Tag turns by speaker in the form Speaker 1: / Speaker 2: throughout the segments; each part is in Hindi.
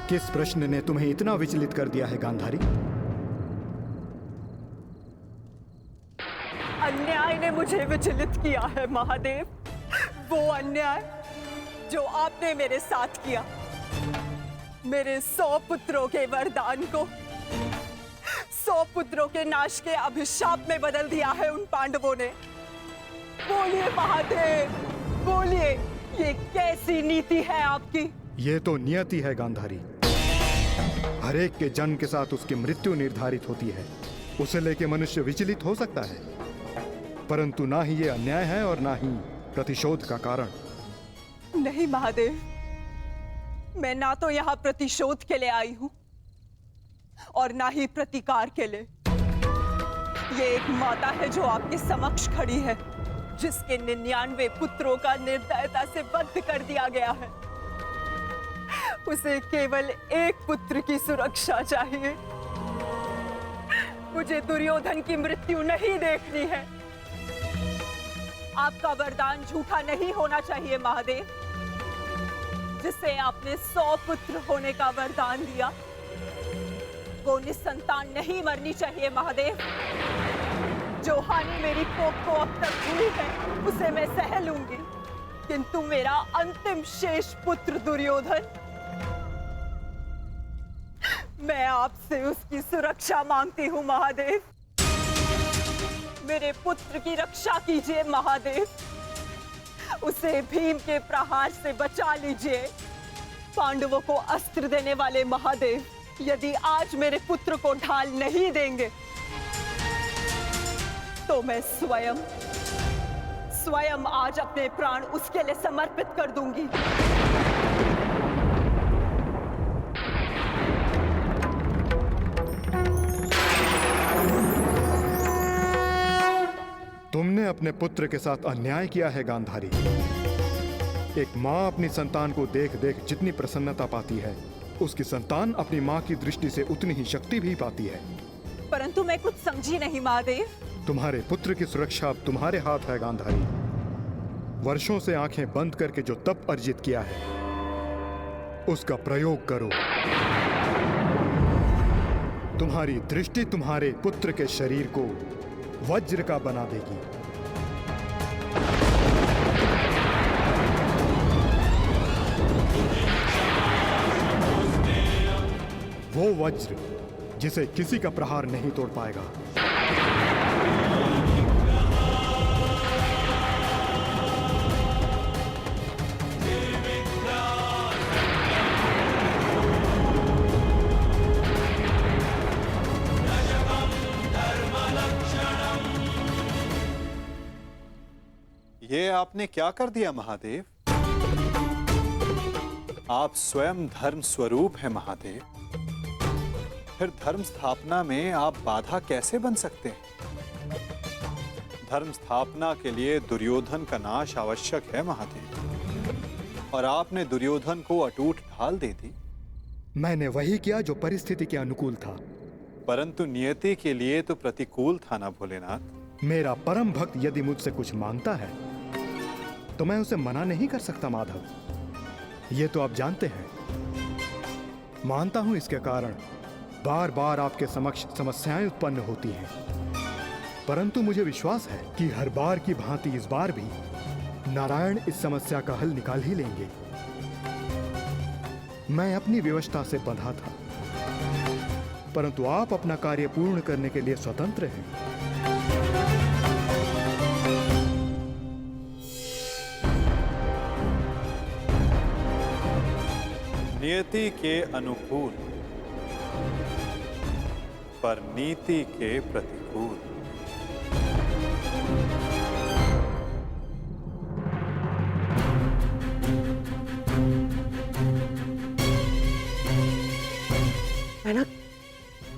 Speaker 1: किस प्रश्न ने तुम्हें इतना विचलित कर दिया है गांधारी?
Speaker 2: अन्याय ने मुझे विचलित किया है महादेव। वो अन्याय जो आपने मेरे साथ किया। मेरे 100 पुत्रों के वरदान को 100 पुत्रों के नाश के अभिशाप में बदल दिया है उन पांडवों ने। बोलिए महादेव, बोलिए, ये कैसी नीति है आपकी?
Speaker 1: ये तो नियति है गांधारी। हर एक के जन्म के साथ उसकी मृत्यु निर्धारित होती है। उसे लेके मनुष्य विचलित हो सकता है, परंतु ना ही ये अन्याय है और ना ही प्रतिशोध का कारण।
Speaker 2: नहीं महादेव, मैं ना तो यहाँ प्रतिशोध के लिए आई हूँ और ना ही प्रतिकार के लिए। ये एक माता है जो आपके समक्ष खड़ी है, जिसके 99 पुत्रों का निर्दयता से वध कर दिया गया है। उसे केवल एक पुत्र की सुरक्षा चाहिए। मुझे दुर्योधन की मृत्यु नहीं देखनी है। आपका वरदान झूठा नहीं होना चाहिए महादेव। जिसे आपने 100 पुत्र होने का वरदान दिया, वो निसंतान नहीं मरनी चाहिए महादेव। जो हानि मेरी कोख को अब तक हुई है, उसे मैं सह लूंगी, किंतु मेरा अंतिम शेष पुत्र दुर्योधन, मैं आपसे उसकी सुरक्षा मांगती हूँ महादेव। मेरे पुत्र की रक्षा कीजिए महादेव। उसे भीम के प्रहार से बचा लीजिए। पांडवों को अस्त्र देने वाले महादेव, यदि आज मेरे पुत्र को ढाल नहीं देंगे तो मैं स्वयं आज अपने प्राण उसके लिए समर्पित कर दूंगी।
Speaker 1: तुमने अपने पुत्र के साथ अन्याय किया है गांधारी। एक माँ अपनी संतान को देख देख जितनी प्रसन्नता पाती है, उसकी संतान अपनी माँ की दृष्टि से उतनी ही शक्ति भी पाती है।
Speaker 2: परंतु मैं कुछ समझी नहीं महादेव।
Speaker 1: तुम्हारे पुत्र की सुरक्षा अब तुम्हारे हाथ है गांधारी। वर्षों से आंखें बंद करके जो तप अर्जित किया है, उसका प्रयोग करो। तुम्हारी दृष्टि तुम्हारे पुत्र के शरीर को वज्र का बना देगी। वो वज्र जिसे किसी का प्रहार नहीं तोड़ पाएगा।
Speaker 3: ये आपने क्या कर दिया महादेव? आप स्वयं धर्म स्वरूप हैं महादेव। फिर धर्म स्थापना में आप बाधा कैसे बन सकते हैं? धर्म स्थापना के लिए दुर्योधन का नाश आवश्यक है महादेव, और आपने दुर्योधन को अटूट ढाल दे दी।
Speaker 1: मैंने वही किया जो परिस्थिति के अनुकूल था।
Speaker 3: परंतु नियति के लिए तो प्रतिकूल था ना भोलेनाथ।
Speaker 1: मेरा परम भक्त यदि मुझसे कुछ मांगता है तो मैं उसे मना नहीं कर सकता माधव। ये तो आप जानते हैं। मानता हूं इसके कारण बार बार आपके समक्ष समस्याएं उत्पन्न होती हैं, परंतु मुझे विश्वास है कि हर बार की भांति इस बार भी नारायण इस समस्या का हल निकाल ही लेंगे। मैं अपनी व्यवस्था से बंधा था, परंतु आप अपना कार्य पूर्ण करने के लिए स्वतंत्र हैं।
Speaker 3: नियति के अनुकूल पर नीति के प्रतिकूल।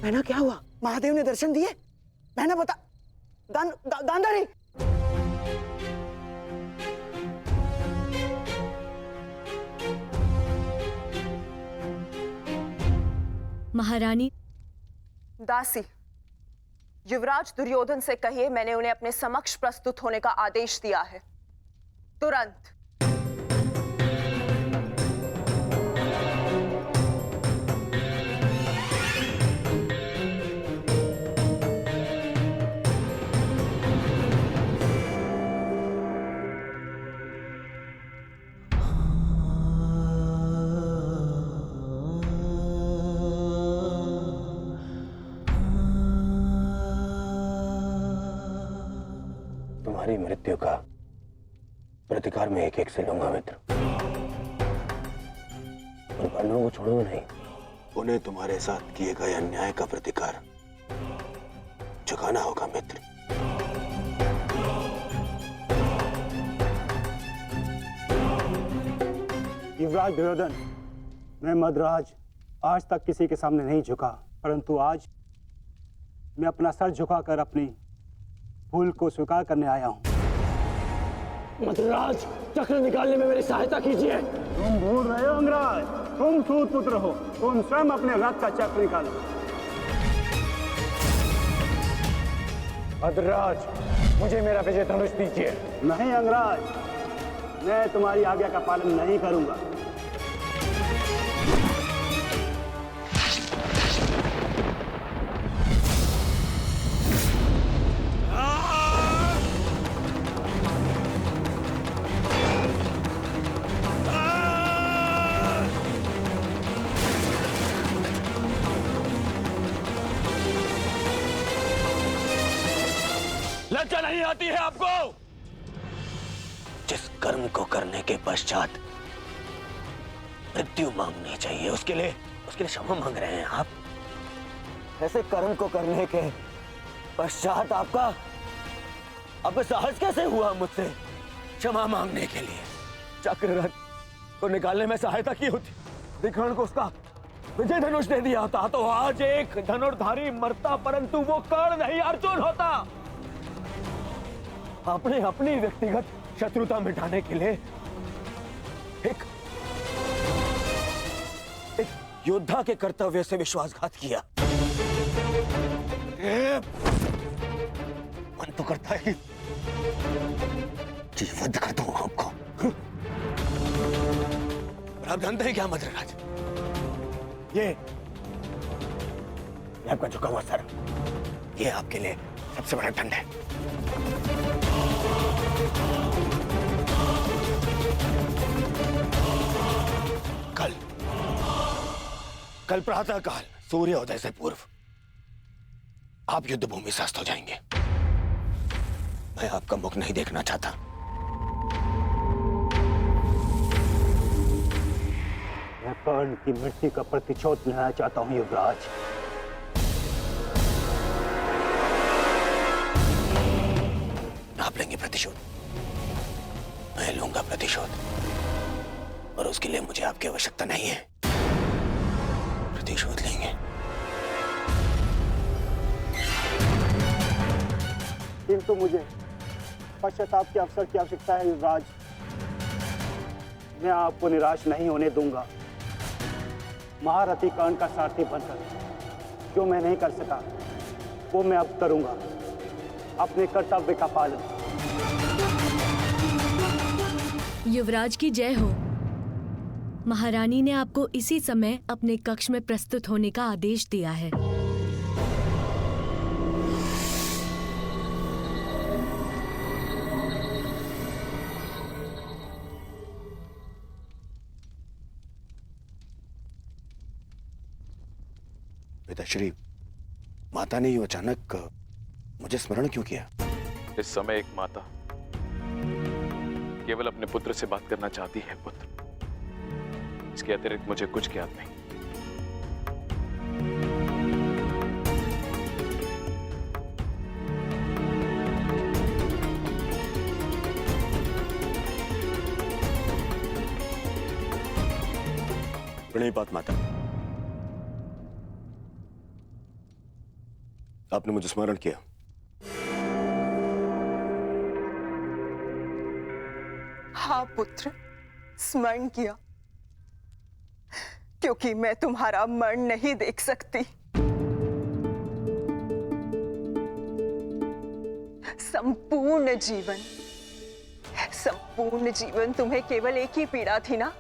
Speaker 4: मैना क्या हुआ? महादेव ने दर्शन दिए? मैना बता। गांधारी
Speaker 5: महारानी।
Speaker 2: दासी, युवराज दुर्योधन से कहिए मैंने उन्हें अपने समक्ष प्रस्तुत होने का आदेश दिया है, तुरंत।
Speaker 6: तुम्हारी मृत्यु का प्रतिकार मैं एक एक से लूंगा मित्र, और पांडवों को छोड़ूंगा नहीं। उन्हें तुम्हारे साथ किए गए अन्याय का प्रतिकार चुकाना होगा मित्र।
Speaker 7: युवराज दुर्योधन, मैं मद्राज आज तक किसी के सामने नहीं झुका, परंतु आज मैं अपना सर झुकाकर अपनी भूल को स्वीकार करने आया हूं।
Speaker 6: मद्राज, चक्र निकालने में मेरी सहायता कीजिए।
Speaker 7: तुम भूल रहे हो अंगराज, तुम सूत पुत्र हो, तुम स्वयं अपने रथ का चक्र निकालो।
Speaker 6: मद्राज, मुझे मेरा विजय धनुष दीजिए।
Speaker 7: नहीं अंगराज, मैं तुम्हारी आज्ञा का पालन नहीं करूंगा।
Speaker 6: लज्जा नहीं आती है आपको? जिस कर्म को करने के पश्चात मृत्यु मांगनी चाहिए, उसके लिए क्षमा मांग रहे हैं आप। ऐसे कर्म को करने के पश्चात आपका अब साहस कैसे हुआ मुझसे क्षमा मांगने के लिए? चक्ररथ को निकालने में सहायता की होती, विकर्ण को उसका विजय धनुष दे दिया होता, तो आज एक धनुर्धारी मरता, परंतु वो कर्ण नहीं अर्जुन होता। आपने अपनी व्यक्तिगत शत्रुता मिटाने के लिए एक योद्धा के कर्तव्य से विश्वासघात किया। मन तो करता है कि वध कर दूं आपको, पर आप जानते हैं क्या मद्रराज, ये आपका झुका हुआ सर, ये आपके लिए सबसे बड़ा दंड है। कल प्रातः काल सूर्योदय से पूर्व आप युद्ध भूमि से अस्त हो जाएंगे। मैं आपका मुख नहीं देखना चाहता।
Speaker 7: मैं कर्ण की मृत्यु का प्रतिशोध लेना चाहता हूं युवराज।
Speaker 6: आप लेंगे प्रतिशोध? मैं लूंगा प्रतिशोध, और उसके लिए मुझे आपकी आवश्यकता नहीं है। प्रतिशोध लेंगे।
Speaker 7: किंतु मुझे पश्चाताप के अवसर की आवश्यकता है युवराज। मैं आपको निराश नहीं होने दूंगा। महारथी कर्ण का सारथी बनकर जो मैं नहीं कर सका वो मैं अब करूंगा, अपने कर्तव्य का पालन।
Speaker 5: युवराज की जय हो। महारानी ने आपको इसी समय अपने कक्ष में प्रस्तुत होने का आदेश दिया है।
Speaker 6: पिताश्री, माता ने यूं अचानक मुझे स्मरण क्यों किया?
Speaker 8: इस समय एक माता केवल अपने पुत्र से बात करना चाहती है पुत्र, इसके अतिरिक्त मुझे कुछ ज्ञात नहीं।
Speaker 6: प्रणिपात माता, आपने मुझे स्मरण किया।
Speaker 2: हाँ पुत्र, स्मरण किया, क्योंकि मैं तुम्हारा मरण नहीं देख सकती। संपूर्ण जीवन तुम्हें केवल एक ही पीड़ा थी ना,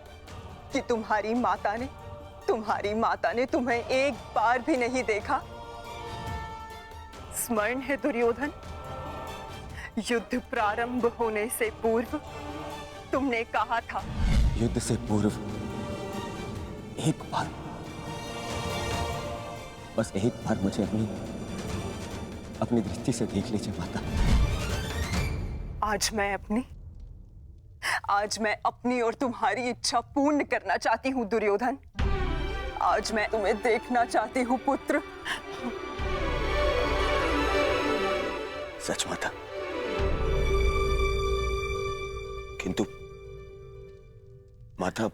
Speaker 2: कि तुम्हारी माता ने तुम्हें एक बार भी नहीं देखा। स्मरण है दुर्योधन, युद्ध प्रारंभ होने से पूर्व तुमने कहा था,
Speaker 6: युद्ध से पूर्व एक बार, बस एक बार मुझे अपनी दृष्टि से देख लीजिए माता।
Speaker 2: आज मैं अपनी और तुम्हारी इच्छा पूर्ण करना चाहती हूँ दुर्योधन। आज मैं तुम्हें देखना चाहती हूँ पुत्र।
Speaker 6: सच माता, किंतु माता,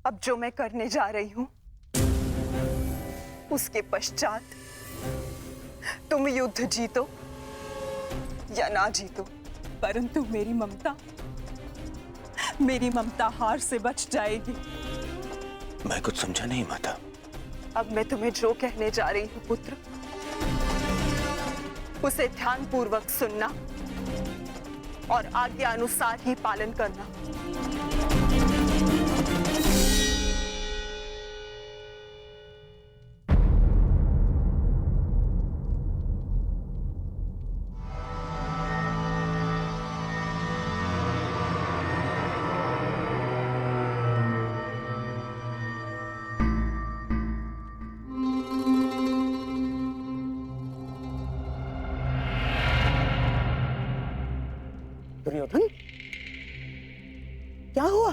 Speaker 2: अब जो मैं करने जा रही हूं उसके पश्चात तुम युद्ध जीतो या ना जीतो, परंतु मेरी ममता हार से बच जाएगी।
Speaker 6: मैं कुछ समझा नहीं माता।
Speaker 2: अब मैं तुम्हें जो कहने जा रही हूं पुत्र, उसे ध्यानपूर्वक सुनना और आज्ञा अनुसार ही पालन करना।
Speaker 4: दुर्योधन, क्या हुआ?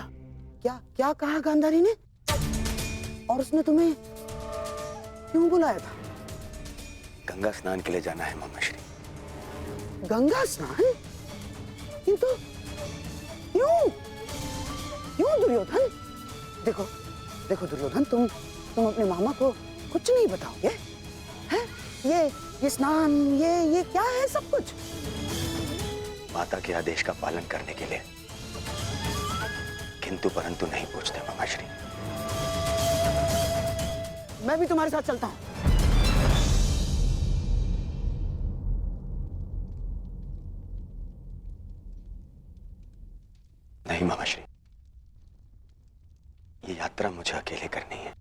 Speaker 4: क्या कहा गांधारी ने? और उसने तुम्हें क्यों बुलाया था?
Speaker 6: गंगा स्नान के लिए जाना है मामाश्री।
Speaker 4: गंगा स्नान? किंतु क्यों दुर्योधन? देखो दुर्योधन, तुम अपने मामा को कुछ नहीं बताओगे? हैं? ये स्नान, ये क्या है सब कुछ?
Speaker 6: माता के आदेश का पालन करने के लिए, किंतु परंतु नहीं पूछते मामाश्री।
Speaker 4: मैं भी तुम्हारे साथ चलता हूं।
Speaker 6: नहीं मामाश्री, ये यात्रा मुझे अकेले करनी है।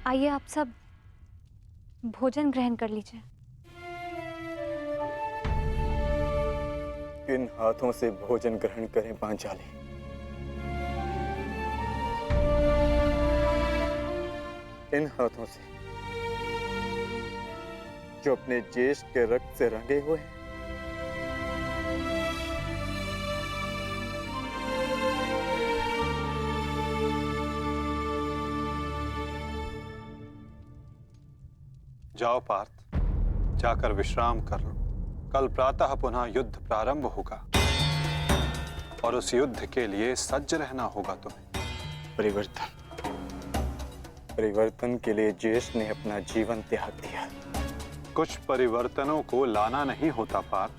Speaker 9: आइए आप सब भोजन ग्रहण कर लीजिए।
Speaker 7: किन हाथों से भोजन ग्रहण करें पांचाली? इन हाथों से जो अपने ज्येष्ठ के रक्त से रंगे हुए हैं।
Speaker 3: जाओ पार्थ, जाकर विश्राम कर लो। कल प्रातः पुनः युद्ध प्रारंभ होगा और उस युद्ध के लिए सज्ज रहना होगा तुम्हें।
Speaker 7: परिवर्तन के लिए ज्येष्ठ ने अपना जीवन त्याग दिया।
Speaker 3: कुछ परिवर्तनों को लाना नहीं होता पार्थ,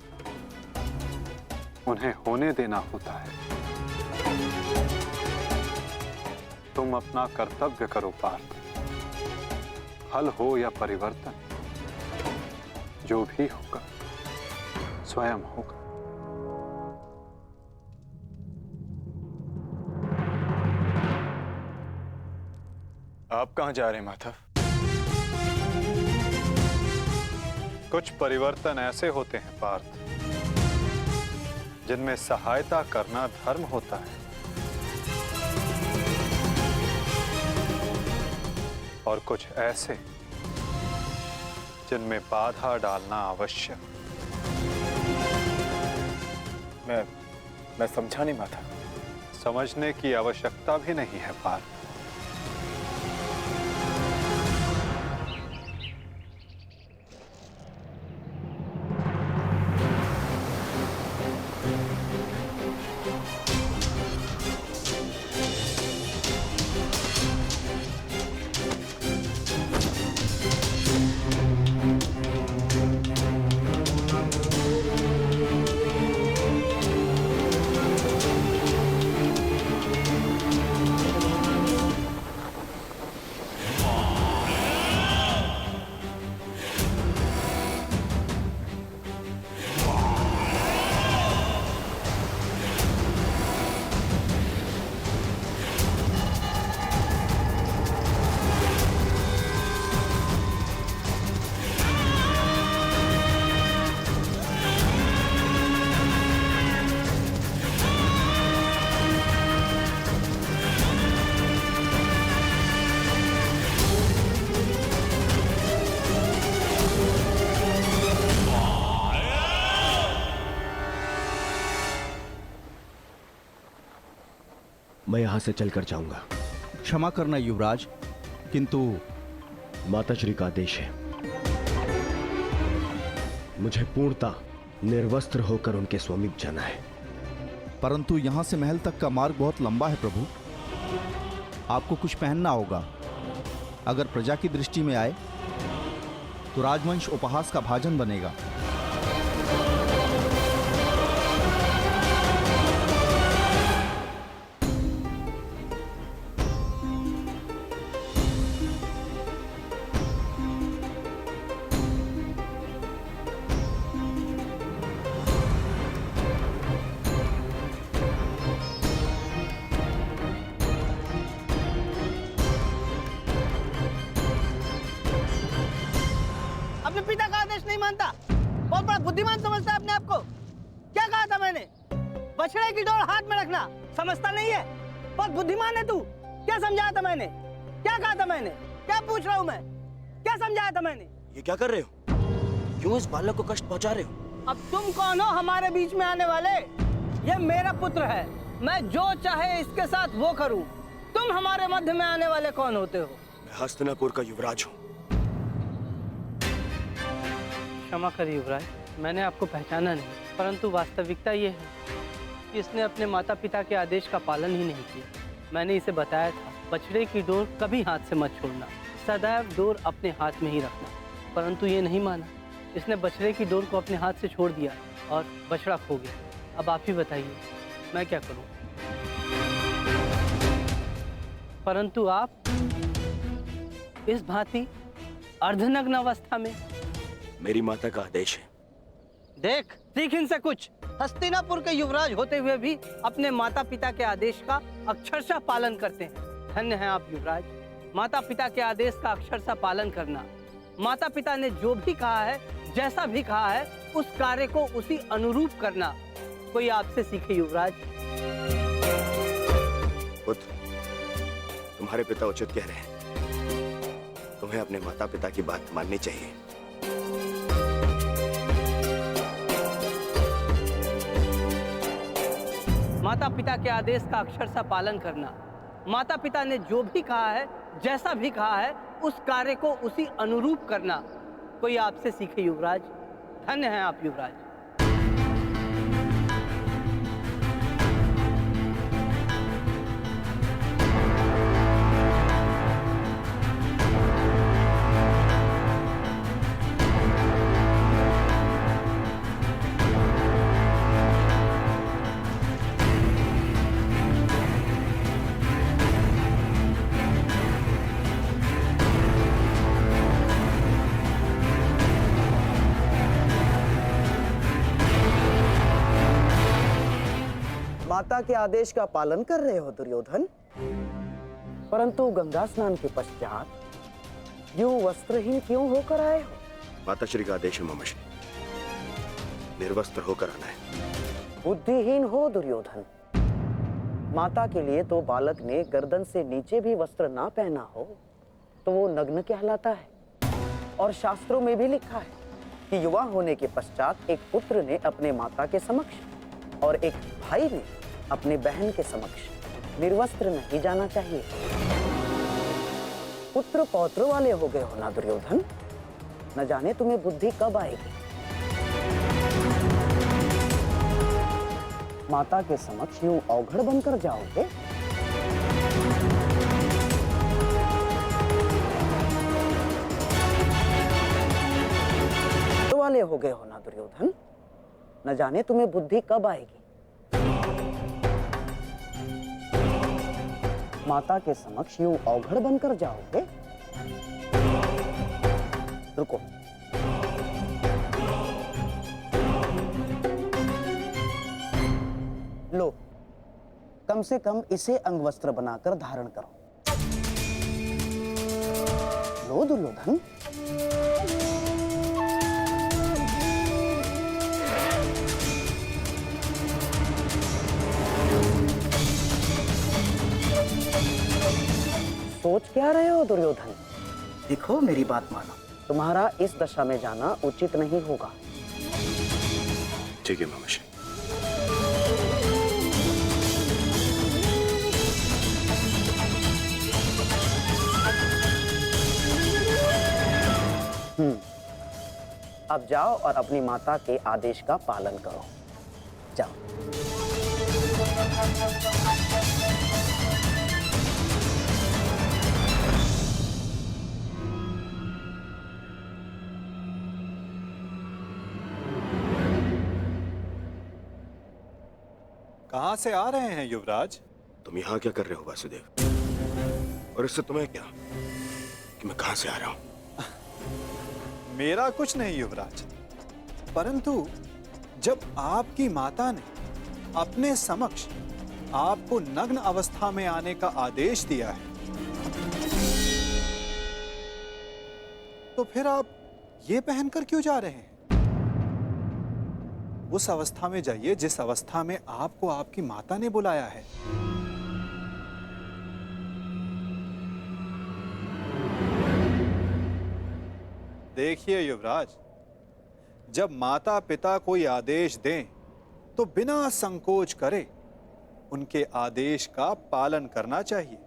Speaker 3: उन्हें होने देना होता है। तुम अपना कर्तव्य करो पार्थ। फल हो या परिवर्तन, जो भी होगा स्वयं होगा।
Speaker 7: आप कहां जा रहे हैं माधव?
Speaker 3: कुछ परिवर्तन ऐसे होते हैं पार्थ, जिनमें सहायता करना धर्म होता है और कुछ ऐसे जिनमें बाधा डालना आवश्यक।
Speaker 7: मैं समझा नहीं माता।
Speaker 3: समझने की आवश्यकता भी नहीं है पार्थ।
Speaker 6: मैं यहां से चलकर जाऊंगा।
Speaker 10: क्षमा करना युवराज, किंतु
Speaker 6: माताश्री का आदेश है। मुझे पूर्णतः निर्वस्त्र होकर उनके समीप जाना है।
Speaker 10: परंतु यहां से महल तक का मार्ग बहुत लंबा है प्रभु, आपको कुछ पहनना होगा। अगर प्रजा की दृष्टि में आए तो राजवंश उपहास का भाजन बनेगा।
Speaker 11: अपने पिता का आदेश नहीं मानता, बहुत बड़ा बुद्धिमान समझता है अपने आप को। क्या कहा था मैंने? बछड़े की डोर हाथ में रखना, समझता नहीं है? बहुत बुद्धिमान है तू। क्या समझाया था मैंने? क्या कहा था मैंने? क्या पूछ रहा हूँ मैं? क्या समझाया था मैंने?
Speaker 6: ये क्या कर रहे हो? क्यों इस बालक को कष्ट पहुंचा रहे हो?
Speaker 11: अब तुम कौन हो हमारे बीच में आने वाले? ये मेरा पुत्र है, मैं जो चाहे इसके साथ वो करूं। तुम हमारे मध्य में आने वाले कौन होते हो?
Speaker 6: मैं हस्तिनापुर का युवराज हूँ।
Speaker 11: क्षमा करिए युवराज, मैंने आपको पहचाना नहीं, परंतु वास्तविकता ये है कि इसने अपने माता पिता के आदेश का पालन ही नहीं किया। मैंने इसे बताया था, बछड़े की डोर कभी हाथ से मत छोड़ना, सदैव डोर अपने हाथ में ही रखना, परंतु ये नहीं माना। इसने बछड़े की डोर को अपने हाथ से छोड़ दिया और बछड़ा खो गया। अब आप ही बताइए, मैं क्या करूं? परंतु आप इस भांति अर्धनग्न अवस्था में।
Speaker 6: मेरी माता का आदेश है।
Speaker 11: देख, सीख इनसे कुछ। हस्तिनापुर के युवराज होते हुए भी अपने माता पिता के आदेश का अक्षरशः पालन करते हैं। धन्य हैं आप युवराज। माता पिता के आदेश का अक्षरशः पालन करना, माता पिता ने जो भी कहा है, जैसा भी कहा है, उस कार्य को उसी अनुरूप करना कोई आपसे सीखे युवराज।
Speaker 6: पुत्र, तुम्हारे पिता उचित कह रहे हैं। तुम्हें अपने माता पिता की बात माननी चाहिए।
Speaker 11: माता पिता के आदेश का अक्षरशः पालन करना, माता पिता ने जो भी कहा है, जैसा भी कहा है, उस कार्य को उसी अनुरूप करना कोई आपसे सीखे युवराज। धन्य हैं आप युवराज।
Speaker 4: माता के आदेश का पालन कर रहे हो दुर्योधन, परंतु गंगा स्नान के पश्चात यूं वस्त्रहीन क्यों होकर आए हो?
Speaker 6: माताश्री का आदेश है ममश्री, निर्वस्त्र होकर आना है।
Speaker 4: बुद्धिहीन हो दुर्योधन। माता के लिए तो बालक ने गर्दन से नीचे भी वस्त्र ना पहना हो तो वो नग्न कहलाता है। और शास्त्रों में भी लिखा है कि युवा होने के पश्चात एक पुत्र ने अपने माता के समक्ष और एक भाई ने अपने बहन के समक्ष निर्वस्त्र नहीं जाना चाहिए। पुत्र पौत्र वाले हो गए हो ना दुर्योधन, न जाने तुम्हें बुद्धि कब आएगी। माता के समक्ष यूं अवघड़ बनकर जाओगे? तो वाले हो गए हो ना दुर्योधन, न जाने तुम्हें बुद्धि कब आएगी। माता के समक्ष यूं अवघड़ बनकर जाओगे? रुको, लो, कम से कम इसे अंगवस्त्र बनाकर धारण करो। लो दुर्योधन। सोच क्या रहे हो दुर्योधन? देखो, मेरी बात मानो, तुम्हारा इस दशा में जाना उचित नहीं होगा।
Speaker 6: ठीक है ममश्री।
Speaker 4: अब जाओ और अपनी माता के आदेश का पालन करो। जाओ।
Speaker 3: कहां से आ रहे हैं युवराज?
Speaker 12: तुम यहाँ क्या कर रहे हो वासुदेव? और इससे तुम्हें क्या कि मैं कहां से आ रहा हूं?
Speaker 3: मेरा कुछ नहीं युवराज, परंतु जब आपकी माता ने अपने समक्ष आपको नग्न अवस्था में आने का आदेश दिया है, तो फिर आप ये पहनकर क्यों जा रहे हैं? उस अवस्था में जाइए जिस अवस्था में आपको आपकी माता ने बुलाया है। देखिए युवराज, जब माता पिता कोई आदेश दें तो बिना संकोच करे उनके आदेश का पालन करना चाहिए।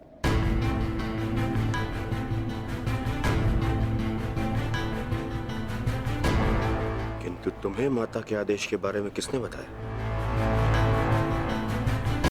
Speaker 12: किंतु तुम्हें माता के आदेश के बारे में किसने बताया?